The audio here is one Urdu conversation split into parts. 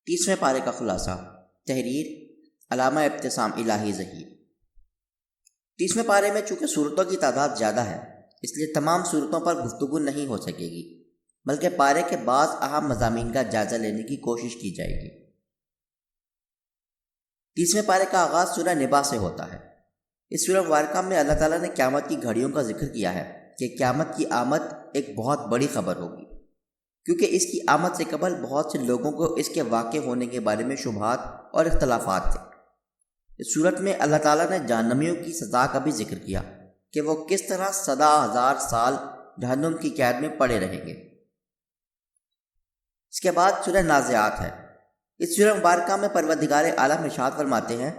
30ویں پارے کا خلاصہ۔ تحریر علامہ ابتسام الہی ظہیر۔ 30ویں پارے میں چونکہ صورتوں کی تعداد زیادہ ہے اس لیے تمام صورتوں پر گفتگو نہیں ہو سکے گی، بلکہ پارے کے بعض اہم مضامین کا جائزہ لینے کی کوشش کی جائے گی۔ 30ویں پارے کا آغاز سورہ نبا سے ہوتا ہے۔ اس سورہ مبارکہ میں اللہ تعالیٰ نے قیامت کی گھڑیوں کا ذکر کیا ہے کہ قیامت کی آمد ایک بہت بڑی خبر ہوگی، کیونکہ اس کی آمد سے قبل بہت سے لوگوں کو اس کے واقع ہونے کے بارے میں شبہات اور اختلافات تھے۔ اس صورت میں اللہ تعالیٰ نے جہنمیوں کی سزا کا بھی ذکر کیا کہ وہ کس طرح 100,000 سال جہنم کی قید میں پڑے رہیں گے۔ اس کے بعد سورہ نازعات ہے۔ اس سورہ مبارکہ میں پروردگار عالم ارشاد فرماتے ہیں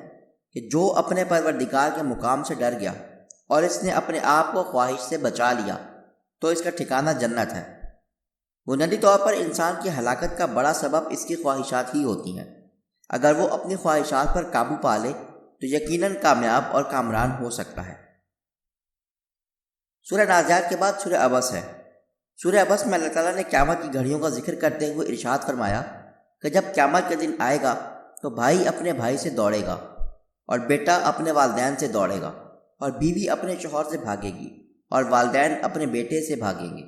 کہ جو اپنے پروردگار کے مقام سے ڈر گیا اور اس نے اپنے آپ کو خواہش سے بچا لیا تو اس کا ٹھکانہ جنت ہے۔ بنیادی طور پر انسان کی ہلاکت کا بڑا سبب اس کی خواہشات ہی ہوتی ہیں۔ اگر وہ اپنی خواہشات پر قابو پا لے تو یقیناً کامیاب اور کامران ہو سکتا ہے۔ سورہ نازعات کے بعد سورہ عبس ہے۔ سورہ عبس میں اللہ تعالیٰ نے قیامت کی گھڑیوں کا ذکر کرتے ہوئے ارشاد فرمایا کہ جب قیامت کے دن آئے گا تو بھائی اپنے بھائی سے دوڑے گا اور بیٹا اپنے والدین سے دوڑے گا اور بیوی اپنے شوہر سے بھاگے گی اور والدین اپنے بیٹے سے بھاگیں گے۔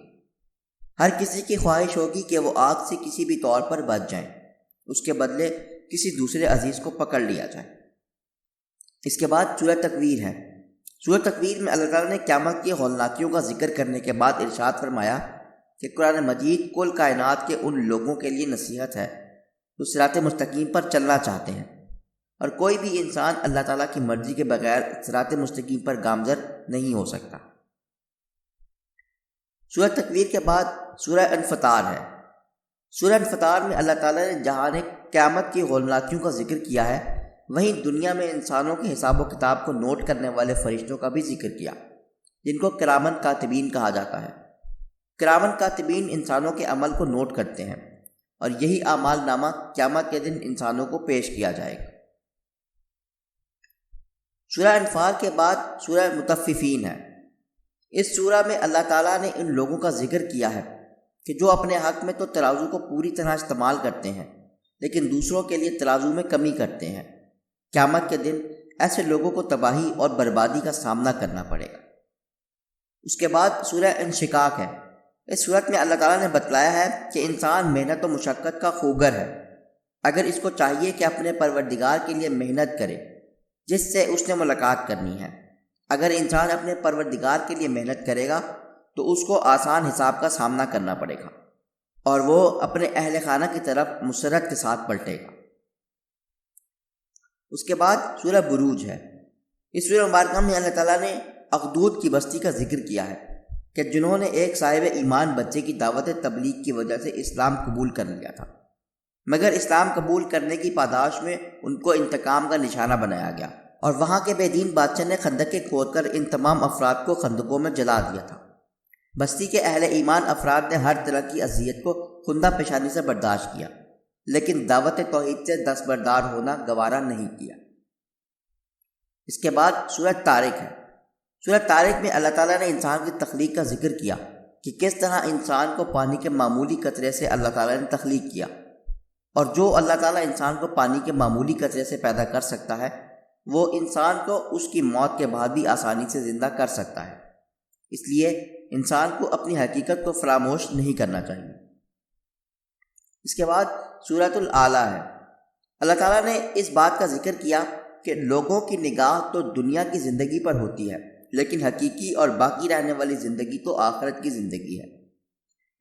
ہر کسی کی خواہش ہوگی کہ وہ آگ سے کسی بھی طور پر بچ جائیں، اس کے بدلے کسی دوسرے عزیز کو پکڑ لیا جائے۔ اس کے بعد سورہ تکویر ہے۔ سورہ تکویر میں اللہ تعالیٰ نے قیامت کی ہولناکیوں کا ذکر کرنے کے بعد ارشاد فرمایا کہ قرآن مجید کل کائنات کے ان لوگوں کے لیے نصیحت ہے جو صراط مستقیم پر چلنا چاہتے ہیں، اور کوئی بھی انسان اللہ تعالیٰ کی مرضی کے بغیر صراط مستقیم پر گامزن نہیں ہو سکتا۔ سورہ تکویر کے بعد سورہ انفطار ہے۔ سورہ انفطار میں اللہ تعالیٰ نے جہاں قیامت کی ہولناکیوں کا ذکر کیا ہے وہیں دنیا میں انسانوں کے حساب و کتاب کو نوٹ کرنے والے فرشتوں کا بھی ذکر کیا، جن کو کرامن کاتبین کہا جاتا ہے۔ کرامن کاتبین انسانوں کے عمل کو نوٹ کرتے ہیں اور یہی اعمال نامہ قیامت کے دن انسانوں کو پیش کیا جائے گا۔ سورہ انفال کے بعد سورہ مطففین ہے۔ اس سورہ میں اللہ تعالیٰ نے ان لوگوں کا ذکر کیا ہے کہ جو اپنے حق میں تو ترازو کو پوری طرح استعمال کرتے ہیں لیکن دوسروں کے لیے ترازو میں کمی کرتے ہیں۔ قیامت کے دن ایسے لوگوں کو تباہی اور بربادی کا سامنا کرنا پڑے گا۔ اس کے بعد سورہ انشقاق ہے۔ اس صورت میں اللہ تعالیٰ نے بتلایا ہے کہ انسان محنت و مشقت کا خوگر ہے، اگر اس کو چاہیے کہ اپنے پروردگار کے لیے محنت کرے جس سے اس نے ملاقات کرنی ہے۔ اگر انسان اپنے پروردگار کے لیے محنت کرے گا تو اس کو آسان حساب کا سامنا کرنا پڑے گا اور وہ اپنے اہل خانہ کی طرف مسرت کے ساتھ پلٹے گا۔ اس کے بعد سورہ بروج ہے۔ اس سورہ مبارکہ میں اللہ تعالیٰ نے اخدود کی بستی کا ذکر کیا ہے کہ جنہوں نے ایک صاحب ایمان بچے کی دعوت تبلیغ کی وجہ سے اسلام قبول کر لیا تھا، مگر اسلام قبول کرنے کی پاداش میں ان کو انتقام کا نشانہ بنایا گیا اور وہاں کے بے دین بادشاہ نے خندقیں کھود کر ان تمام افراد کو خندقوں میں جلا دیا تھا۔ بستی کے اہل ایمان افراد نے ہر طرح کی اذیت کو خندہ پیشانی سے برداشت کیا لیکن دعوت توحید سے دستبردار ہونا گوارا نہیں کیا۔ اس کے بعد سورہ طارق ہے۔ سورہ طارق میں اللہ تعالیٰ نے انسان کی تخلیق کا ذکر کیا کہ کس طرح انسان کو پانی کے معمولی قطرے سے اللہ تعالیٰ نے تخلیق کیا، اور جو اللہ تعالیٰ انسان کو پانی کے معمولی قطرے سے پیدا کر سکتا ہے وہ انسان کو اس کی موت کے بعد بھی آسانی سے زندہ کر سکتا ہے۔ اس لیے انسان کو اپنی حقیقت کو فراموش نہیں کرنا چاہیے۔ اس کے بعد سورۃ الاعلیٰ ہے۔ اللہ تعالیٰ نے اس بات کا ذکر کیا کہ لوگوں کی نگاہ تو دنیا کی زندگی پر ہوتی ہے لیکن حقیقی اور باقی رہنے والی زندگی تو آخرت کی زندگی ہے۔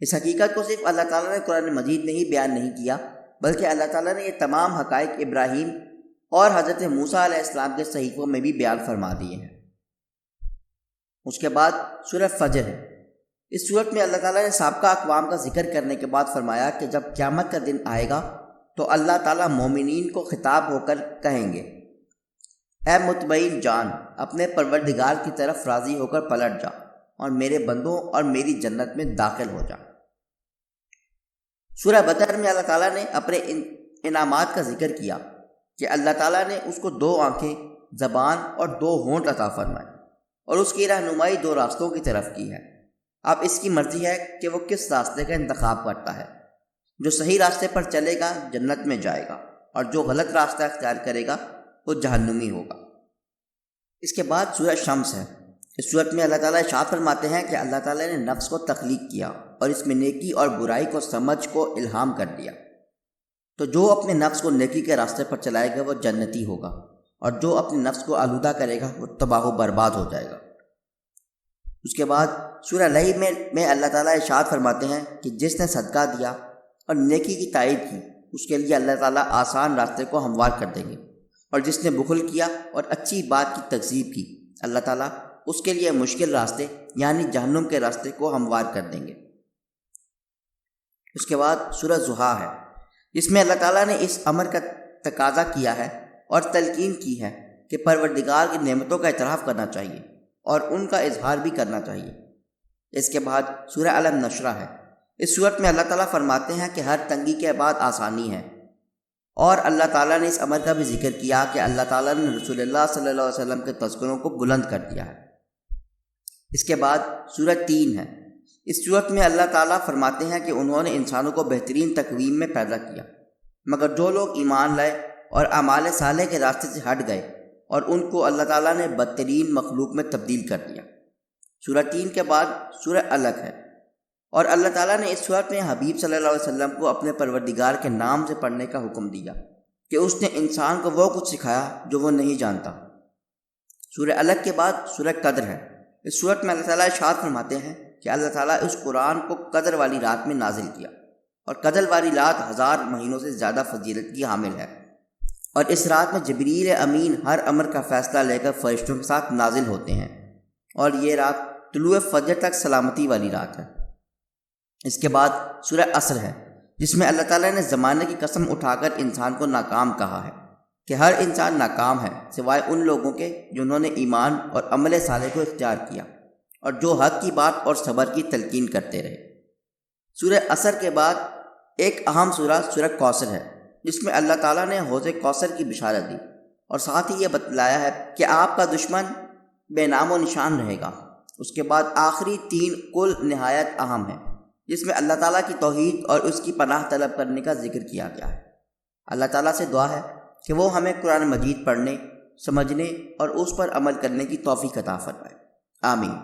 اس حقیقت کو صرف اللہ تعالیٰ نے قرآن مجید میں ہی بیان نہیں کیا بلکہ اللہ تعالیٰ نے یہ تمام حقائق ابراہیم اور حضرت موسیٰ علیہ السلام کے صحیفوں میں بھی بیان فرما دیے ہیں۔ اس کے بعد سورہ فجر ہے۔ اس صورت میں اللہ تعالیٰ نے سابقہ اقوام کا ذکر کرنے کے بعد فرمایا کہ جب قیامت کا دن آئے گا تو اللہ تعالیٰ مومنین کو خطاب ہو کر کہیں گے، اے مطمئن جان اپنے پروردگار کی طرف راضی ہو کر پلٹ جا اور میرے بندوں اور میری جنت میں داخل ہو جا۔ سورہ بدر میں اللہ تعالیٰ نے اپنے انعامات کا ذکر کیا کہ اللہ تعالیٰ نے اس کو 2 آنکھیں، زبان اور 2 ہونٹ عطا فرمائے اور اس کی رہنمائی 2 راستوں کی طرف کی ہے۔ اب اس کی مرضی ہے کہ وہ کس راستے کا انتخاب کرتا ہے۔ جو صحیح راستے پر چلے گا جنت میں جائے گا، اور جو غلط راستہ اختیار کرے گا وہ جہنمی ہوگا۔ اس کے بعد سورہ شمس ہے۔ اس صورت میں اللہ تعالیٰ ارشاد فرماتے ہیں کہ اللہ تعالیٰ نے نفس کو تخلیق کیا اور اس میں نیکی اور برائی کو سمجھ کو الہام کر دیا، تو جو اپنے نفس کو نیکی کے راستے پر چلائے گا وہ جنتی ہوگا، اور جو اپنے نفس کو آلودہ کرے گا وہ تباہ و برباد ہو جائے گا۔ اس کے بعد سورہ لیل میں اللہ تعالیٰ ارشاد فرماتے ہیں کہ جس نے صدقہ دیا اور نیکی کی تائید کی اس کے لیے اللہ تعالیٰ آسان راستے کو ہموار کر دیں گے، اور جس نے بخل کیا اور اچھی بات کی تکذیب کی اللہ تعالیٰ اس کے لیے مشکل راستے یعنی جہنم کے راستے کو ہموار کر دیں گے۔ اس کے بعد سورہ ضحیٰ ہے، جس میں اللہ تعالیٰ نے اس امر کا تقاضا کیا ہے اور تلقین کی ہے کہ پروردگار کی نعمتوں کا اعتراف کرنا چاہیے اور ان کا اظہار بھی کرنا چاہیے۔ اس کے بعد سورہ علم نشرہ ہے۔ اس صورت میں اللہ تعالیٰ فرماتے ہیں کہ ہر تنگی کے بعد آسانی ہے، اور اللہ تعالیٰ نے اس امر کا بھی ذکر کیا کہ اللہ تعالیٰ نے رسول اللہ صلی اللہ علیہ وسلم کے تذکروں کو بلند کر دیا ہے۔ اس کے بعد سورہ تین ہے۔ اس صورت میں اللہ تعالیٰ فرماتے ہیں کہ انہوں نے انسانوں کو بہترین تقویم میں پیدا کیا، مگر جو لوگ ایمان لائے اور اعمال صالح کے راستے سے ہٹ گئے اور ان کو اللہ تعالیٰ نے بدترین مخلوق میں تبدیل کر دیا۔ سورہ تین کے بعد سورہ الگ ہے، اور اللہ تعالیٰ نے اس صورت میں حبیب صلی اللہ علیہ وسلم کو اپنے پروردگار کے نام سے پڑھنے کا حکم دیا کہ اس نے انسان کو وہ کچھ سکھایا جو وہ نہیں جانتا۔ سورہ الگ کے بعد سورہ قدر ہے۔ اس صورت میں اللہ تعالیٰ ارشاد فرماتے ہیں کہ اللہ تعالیٰ اس قرآن کو قدر والی رات میں نازل کیا، اور قدر والی رات 1000 مہینوں سے زیادہ فضیلت کی حامل ہے، اور اس رات میں جبریل امین ہر امر کا فیصلہ لے کر فرشتوں کے ساتھ نازل ہوتے ہیں، اور یہ رات طلوع فجر تک سلامتی والی رات ہے۔ اس کے بعد سورہ عصر ہے، جس میں اللہ تعالیٰ نے زمانے کی قسم اٹھا کر انسان کو ناکام کہا ہے کہ ہر انسان ناکام ہے سوائے ان لوگوں کے جنہوں نے ایمان اور عمل صالح کو اختیار کیا اور جو حق کی بات اور صبر کی تلقین کرتے رہے۔ سورہ عصر کے بعد ایک اہم سورہ سورہ کوثر ہے، جس میں اللہ تعالیٰ نے حوض کوثر کی بشارت دی اور ساتھ ہی یہ بتلایا ہے کہ آپ کا دشمن بے نام و نشان رہے گا۔ اس کے بعد آخری 3 کل نہایت اہم ہیں، جس میں اللہ تعالیٰ کی توحید اور اس کی پناہ طلب کرنے کا ذکر کیا گیا ہے۔ اللہ تعالیٰ سے دعا ہے کہ وہ ہمیں قرآن مجید پڑھنے، سمجھنے اور اس پر عمل کرنے کی توفیق عطا فرمائے۔ آمین۔